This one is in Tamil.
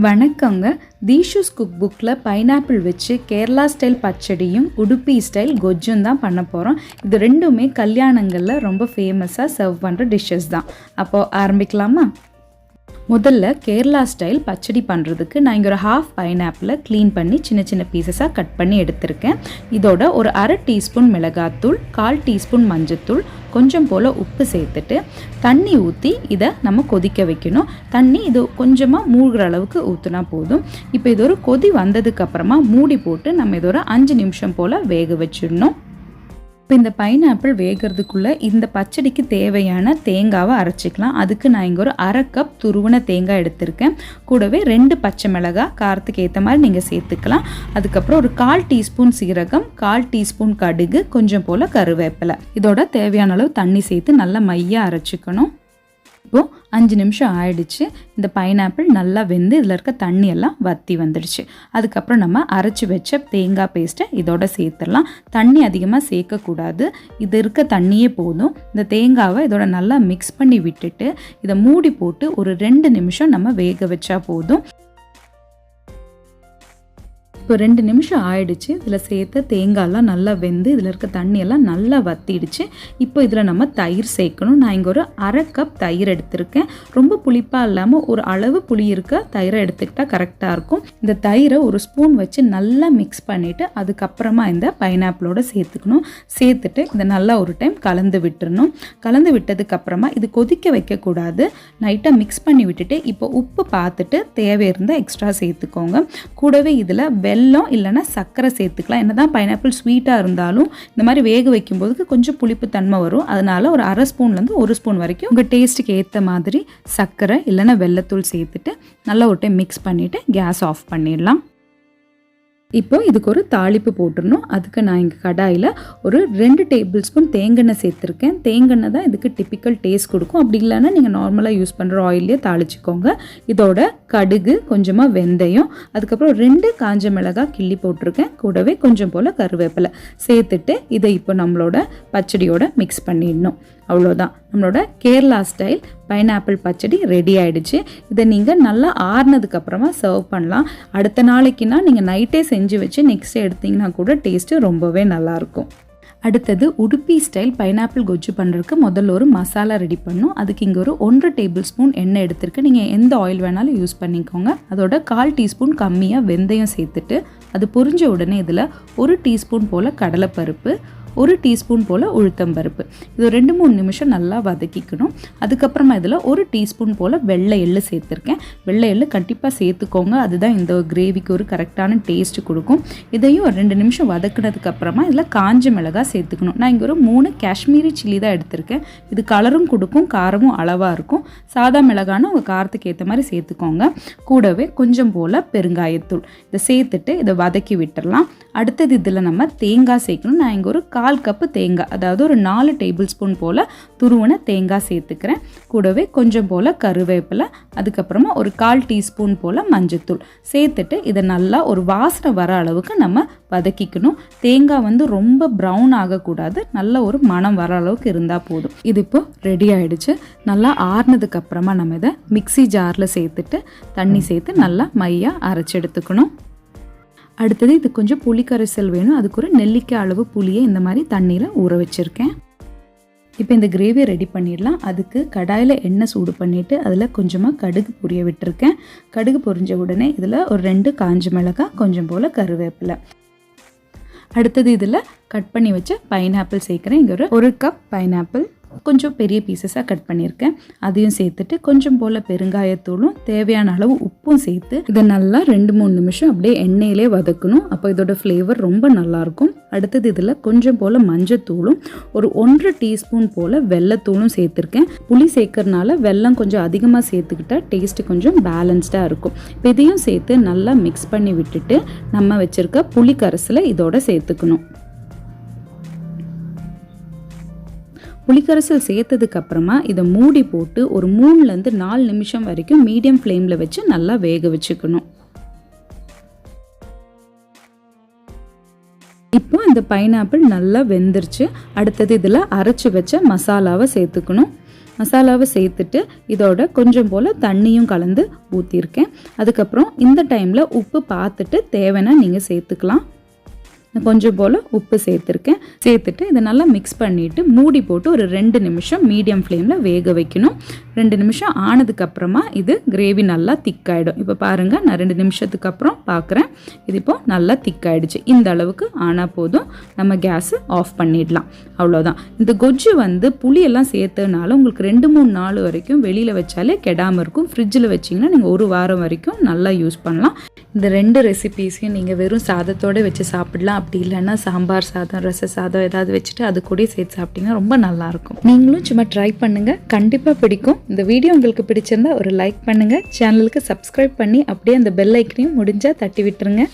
வணக்கங்க. தீஷுஸ் குக்புக்கில் பைனாப்பிள் வச்சு கேரளா ஸ்டைல் பச்சடியும் உடுப்பி ஸ்டைல் கொஜ்ஜும் தான் பண்ண போகிறோம். இது ரெண்டுமே கல்யாணங்களில் ரொம்ப ஃபேமஸாக சர்வ் பண்ணுற டிஷ்ஷஸ் தான். அப்போது ஆரம்பிக்கலாமா? முதல்ல கேரளா ஸ்டைல் பச்சடி பண்ணுறதுக்கு நான் இங்கே ஒரு ஹாஃப் பைனாப்பிளை க்ளீன் பண்ணி சின்ன சின்ன பீசஸாக கட் பண்ணி எடுத்திருக்கேன். இதோட ஒரு அரை டீஸ்பூன் மிளகாத்தூள், 1/4 டீஸ்பூன் மஞ்சத்தூள், கொஞ்சம் போல் உப்பு சேர்த்துட்டு தண்ணி ஊற்றி இதை நம்ம கொதிக்க வைக்கணும். தண்ணி இது கொஞ்சமாக மூழ்கிற அளவுக்கு ஊற்றினா போதும். இப்போ இது ஒரு கொதி வந்ததுக்கப்புறமா மூடி போட்டு நம்ம இது ஒரு 5 நிமிஷம் போல் வேக வச்சிடணும். இப்போ இந்த பைனாப்பிள் வேகிறதுக்குள்ளே இந்த பச்சடிக்கு தேவையான தேங்காவை அரைச்சிக்கலாம். அதுக்கு நான் இங்கே ஒரு அரை கப் துருவன தேங்காய் எடுத்திருக்கேன். கூடவே 2 பச்சை மிளகாய் காரத்துக்கு ஏற்ற மாதிரி நீங்கள் சேர்த்துக்கலாம். அதுக்கப்புறம் ஒரு 1/4 டீஸ்பூன் சீரகம், 1/4 டீஸ்பூன் கடுகு, கொஞ்சம் போல் கருவேப்பிலை. இதோட தேவையான அளவு தண்ணி சேர்த்து நல்லா மையாக அரைச்சிக்கணும். இப்போது 5 நிமிஷம் ஆயிடுச்சு. இந்த பைனாப்பிள் நல்லா வெந்து இதில் இருக்க தண்ணியெல்லாம் வற்றி வந்துடுச்சு. அதுக்கப்புறம் நம்ம அரைச்சி வச்ச தேங்காய் பேஸ்ட்டை இதோட சேர்த்துடலாம். தண்ணி அதிகமாக சேர்க்கக்கூடாது, இது இருக்க தண்ணியே போதும். இந்த தேங்காவை இதோட நல்லா மிக்ஸ் பண்ணி விட்டுட்டு இதை மூடி போட்டு ஒரு 2 நிமிஷம் நம்ம வேக வச்சா போதும். இப்போ 2 நிமிஷம் ஆயிடுச்சு. இதில் சேர்த்து தேங்காயெல்லாம் நல்லா வெந்து இதில் இருக்க தண்ணியெல்லாம் நல்லா வற்றிடுச்சு. இப்போ இதில் நம்ம தயிர் சேர்க்கணும். நான் இங்கே ஒரு அரை கப் தயிர் எடுத்திருக்கேன். ரொம்ப புளிப்பாக இல்லாமல் ஒரு அளவு புளி இருக்க தயிரை எடுத்துக்கிட்டால் கரெக்டாக இருக்கும். இந்த தயிரை ஒரு ஸ்பூன் வச்சு நல்லா மிக்ஸ் பண்ணிவிட்டு அதுக்கப்புறமா இந்த பைனாப்பிளோட சேர்த்துக்கணும். சேர்த்துட்டு இதை நல்லா ஒரு டைம் கலந்து விட்டுறணும். கலந்து விட்டதுக்கப்புறமா இது கொதிக்க வைக்கக்கூடாது, லைட்டாக மிக்ஸ் பண்ணி விட்டுட்டு இப்போ உப்பு பார்த்துட்டு தேவை இருந்தால் எக்ஸ்ட்ரா சேர்த்துக்கோங்க. கூடவே இதில் வெல்லம் இல்லைன்னா சர்க்கரை சேர்த்துக்கலாம். என்னதான் பைனாப்பிள் ஸ்வீட்டாக இருந்தாலும் இந்த மாதிரி வேக வைக்கும்போது கொஞ்சம் புளிப்பு தன்மை வரும். அதனால ஒரு அரை ஸ்பூன்லேருந்து 1 ஸ்பூன் வரைக்கும் உங்கள் டேஸ்ட்டுக்கு ஏற்ற மாதிரி சர்க்கரை இல்லைன்னா வெல்லத்தூள் சேர்த்துட்டு நல்லா ஒரு டைம் மிக்ஸ் பண்ணிவிட்டு கேஸ் ஆஃப் பண்ணிடலாம். இப்போ இதுக்கு ஒரு தாளிப்பு போட்டுடணும். அதுக்கு நான் இங்கே கடாயில் ஒரு 2 டேபிள் ஸ்பூன் தேங்காய் சேர்த்துருக்கேன். தேங்காய் தான் இதுக்கு டிப்பிக்கல் டேஸ்ட் கொடுக்கும். அப்படி இல்லைன்னா நீங்கள் நார்மலாக யூஸ் பண்ணுற ஆயிலே தாளிச்சிக்கோங்க. இதோட கடுகு, கொஞ்சமாக வெந்தயம், அதுக்கப்புறம் 2 காஞ்ச மிளகாய் கிள்ளி போட்டிருக்கேன். கூடவே கொஞ்சம் போல் கருவேப்பிலை சேர்த்துட்டு இதை இப்போ நம்மளோட பச்சடியோட மிக்ஸ் பண்ணிடணும். அவ்வளோதான், நம்மளோட கேரளா ஸ்டைல் பைனாப்பிள் பச்சடி ரெடி ஆகிடுச்சு. இதை நீங்கள் நல்லா ஆறுனதுக்கப்புறமா சர்வ் பண்ணலாம். அடுத்த நாளைக்குன்னா நீங்கள் நைட்டே செஞ்சு வச்சு நெக்ஸ்ட் டே எடுத்திங்கன்னா கூட டேஸ்ட்டு ரொம்பவே நல்லாயிருக்கும். அடுத்தது உடுப்பி ஸ்டைல் பைனாப்பிள் கொஜ்ஜு பண்ணுறதுக்கு முதல்ல ஒரு மசாலா ரெடி பண்ணணும். அதுக்கு இங்கே ஒரு 1 டேபிள் ஸ்பூன் எண்ணெய் எடுத்துருக்கு. நீங்கள் எந்த ஆயில் வேணாலும் யூஸ் பண்ணிக்கோங்க. அதோட 1/4 டீஸ்பூன் கம்மியாக வெந்தயம் சேர்த்துட்டு அது பொரிஞ்ச உடனே இதில் 1 டீஸ்பூன் போல் கடலைப்பருப்பு, 1 டீஸ்பூன் போல் உளுத்தம்பருப்பு, இது 2-3 நிமிஷம் நல்லா வதக்கிக்கணும். அதுக்கப்புறமா இதில் 1 டீஸ்பூன் போல் வெள்ளை எள்ளு சேர்த்துருக்கேன். வெள்ளை எள்ளு கண்டிப்பாக சேர்த்துக்கோங்க, அதுதான் இந்த கிரேவிக்கு ஒரு கரெக்டான டேஸ்ட் கொடுக்கும். இதையும் ஒரு 2 நிமிஷம் வதக்கினதுக்கப்புறமா இதில் காஞ்ச மிளகாய் சேர்த்துக்கணும். நான் இங்கே ஒரு 3 காஷ்மீரி சில்லி தான் எடுத்திருக்கேன். இது கலரும் கொடுக்கும், காரமும் அளவாக இருக்கும். சாதா மிளகான்னு உங்கள் காரத்துக்கு ஏற்ற மாதிரி சேர்த்துக்கோங்க. கூடவே கொஞ்சம் போல் பெருங்காயத்தூள் இதை சேர்த்துட்டு இதை வதக்கி விட்டுடலாம். அடுத்தது இதில் நம்ம தேங்காய் சேர்க்கணும். நான் இங்கே ஒரு 1/4 கப்பு தேங்காய், அதாவது ஒரு 4 டேபிள் ஸ்பூன் போல் துருவன தேங்காய் சேர்த்துக்கிறேன். கூடவே கொஞ்சம் போல் கருவேப்பிலை, அதுக்கப்புறமா ஒரு 1/4 டீஸ்பூன் போல் மஞ்சத்தூள் சேர்த்துட்டு இதை நல்லா ஒரு வாசனை வர அளவுக்கு நம்ம வதக்கிக்கணும். தேங்காய் ரொம்ப ப்ரௌன் ஆகக்கூடாது, நல்ல ஒரு மணம் வர அளவுக்கு இருந்தால் போதும். இது இப்போ ரெடி ஆகிடுச்சு. நல்லா ஆறுனதுக்கப்புறமா நம்ம இதை மிக்ஸி ஜாரில் சேர்த்துட்டு தண்ணி சேர்த்து நல்லா மையாக அரைச்சி எடுத்துக்கணும். அடுத்தது இது கொஞ்சம் புளி கரைசல் வேணும். அதுக்கு ஒரு நெல்லிக்காய் அளவு புளியை இந்த மாதிரி தண்ணியில் ஊற வச்சுருக்கேன். இப்போ இந்த கிரேவியை ரெடி பண்ணிடலாம். அதுக்கு கடாயில் எண்ணெய் சூடு பண்ணிவிட்டு அதில் கொஞ்சமாக கடுகு பொரிய விட்டுருக்கேன். கடுகு பொரிஞ்ச உடனே இதில் ஒரு 2 காஞ்ச மிளகாய், கொஞ்சம் போல் கருவேப்பிலை. அடுத்தது இதில் கட் பண்ணி வச்ச பைனாப்பிள் சேர்க்குறேன். இங்கே ஒரு கப் பைனாப்பிள் கொஞ்சம் பெரிய பீசஸாக கட் பண்ணியிருக்கேன். அதையும் சேர்த்துட்டு கொஞ்சம் போல் பெருங்காயத்தூளும் தேவையான அளவு உப்பும் சேர்த்து இதை நல்லா 2-3 நிமிஷம் அப்படியே எண்ணெயிலே வதக்கணும். அப்போ இதோட ஃப்ளேவர் ரொம்ப நல்லாயிருக்கும். அடுத்தது இதில் கொஞ்சம் போல் மஞ்சத்தூளும் ஒரு 1 டீஸ்பூன் போல் வெல்லத்தூளும் சேர்த்துருக்கேன். புளி சேர்க்கறனால வெல்லம் கொஞ்சம் அதிகமாக சேர்த்துக்கிட்டா டேஸ்ட்டு கொஞ்சம் பேலன்ஸ்டாக இருக்கும். இப்போ இதையும் சேர்த்து நல்லா மிக்ஸ் பண்ணி விட்டுட்டு நம்ம வச்சுருக்க புளி கரைசலை இதோட சேர்த்துக்கணும். புளிக்கரைசல் சேர்த்ததுக்கு அப்புறமா இதை மூடி போட்டு ஒரு 3-4 நிமிஷம் வரைக்கும் மீடியம் ஃப்ளேமில் வச்சு நல்லா வேக வச்சுக்கணும். இப்போ இந்த பைனாப்பிள் நல்லா வெந்துருச்சு. அடுத்தது இதில் அரைச்சி வச்ச மசாலாவை சேர்த்துக்கணும். மசாலாவை சேர்த்துட்டு இதோட கொஞ்சம் போல் தண்ணியும் கலந்து ஊற்றிருக்கேன். அதுக்கப்புறம் இந்த டைமில் உப்பு பார்த்துட்டு தேவைன்னா நீங்கள் சேர்த்துக்கலாம். கொஞ்சம் போல் உப்பு சேர்த்துட்டு இதை நல்லா மிக்ஸ் பண்ணிவிட்டு மூடி போட்டு ஒரு 2 நிமிஷம் மீடியம் ஃப்ளேமில் வேக வைக்கணும். 2 நிமிஷம் ஆனதுக்கப்புறமா இது கிரேவி நல்லா திக்காயிடும். இப்போ பாருங்கள், நான் 2 நிமிஷத்துக்கு அப்புறம் பார்க்குறேன். இது இப்போது நல்லா திக்காயிடுச்சு. இந்த அளவுக்கு ஆனால் போதும், நம்ம கேஸு ஆஃப் பண்ணிடலாம். அவ்வளோதான். இந்த கொஜ்ஜு வந்து புளியெல்லாம் சேர்த்ததுனால உங்களுக்கு 2-3 நாள் வரைக்கும் வெளியில் வச்சாலே கெடாமல் இருக்கும். ஃப்ரிட்ஜில் வச்சிங்கன்னா நீங்கள் 1 வாரம் வரைக்கும் நல்லா யூஸ் பண்ணலாம். இந்த 2 ரெசிபீஸையும் நீங்கள் வெறும் சாதத்தோடு வச்சு சாப்பிடலாம். அப்படி இல்லைன்னா சாம்பார் சாதம், ரச சாதம் ஏதாவது வச்சுட்டு அது கூட சேர்த்து சாப்பிட்டீங்கன்னா ரொம்ப நல்லாயிருக்கும். நீங்களும் சும்மா ட்ரை பண்ணுங்கள், கண்டிப்பாக பிடிக்கும். இந்த வீடியோ உங்களுக்கு பிடிச்சிருந்தா ஒரு லைக் பண்ணுங்கள், சேனலுக்கு சப்ஸ்கிரைப் பண்ணி அப்படியே அந்த பெல் ஐக்கனையும் முடிஞ்சால் தட்டி விட்டுருங்க.